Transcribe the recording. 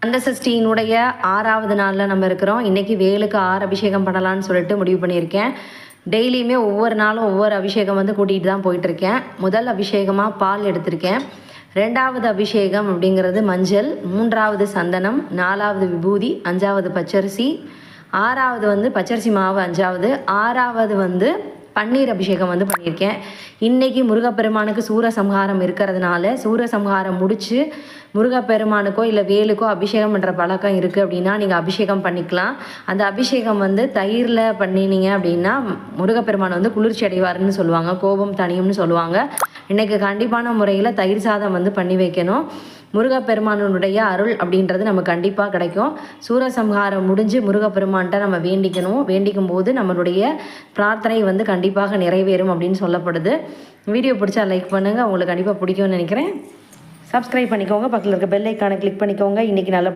கந்த சஷ்டியினுடைய 6வது நாளில் நம்ம இருக்கிறோம். இன்றைக்கி வேலுக்கு 6 அபிஷேகம் பண்ணலான்னு சொல்லிட்டு முடிவு பண்ணியிருக்கேன். டெய்லியுமே ஒவ்வொரு நாளும் ஒவ்வொரு அபிஷேகம் வந்து கூட்டிகிட்டு தான் போயிட்டுருக்கேன். முதல் அபிஷேகமாக பால் எடுத்திருக்கேன். 2வது அபிஷேகம் அப்படிங்கிறது மஞ்சள், 3வது சந்தனம், 4வது விபூதி, 5வது பச்சரிசி, 6வது வந்து பச்சரிசி மாவு, 5வது, 6வது வந்து பன்னீர் அபிஷேகம் வந்து பண்ணியிருக்கேன். இன்றைக்கி முருகப்பெருமானுக்கு சூரசம்ஹாரம் இருக்கிறதுனால சூரசம்ஹாரம் முடித்து முருகப்பெருமானுக்கோ இல்லை வேலுக்கோ அபிஷேகம் பண்ணுற பழக்கம் இருக்குது அப்படின்னா நீங்கள் அபிஷேகம் பண்ணிக்கலாம். அந்த அபிஷேகம் வந்து தயிரில் பண்ணினீங்க அப்படின்னா முருகப்பெருமான் வந்து குளிர்ச்சி அடைவார்னு சொல்லுவாங்க, கோபம் தனியும்னு சொல்லுவாங்க. இன்றைக்கி கண்டிப்பான முறையில் தயிர் சாதம் வந்து பண்ணி வைக்கணும். முருகப்பெருமானுடைய அருள் அப்படின்றது நம்ம கண்டிப்பாக கிடைக்கும். சூரசம்ஹாரம் முடிஞ்சு முருகப்பெருமான்கிட்ட நம்ம வேண்டிக்கும் போது நம்மளுடைய பிரார்த்தனை வந்து கண்டிப்பாக நிறைவேறும் அப்படின்னு சொல்லப்படுது. வீடியோ பிடிச்சா லைக் பண்ணுங்கள், உங்களுக்கு கண்டிப்பாக பிடிக்கும்னு நினைக்கிறேன். சப்ஸ்கிரைப் பண்ணிக்கோங்க, பக்கத்தில் இருக்க பெல் ஐக்கானை கிளிக் பண்ணிக்கோங்க. இன்றைக்கி நல்ல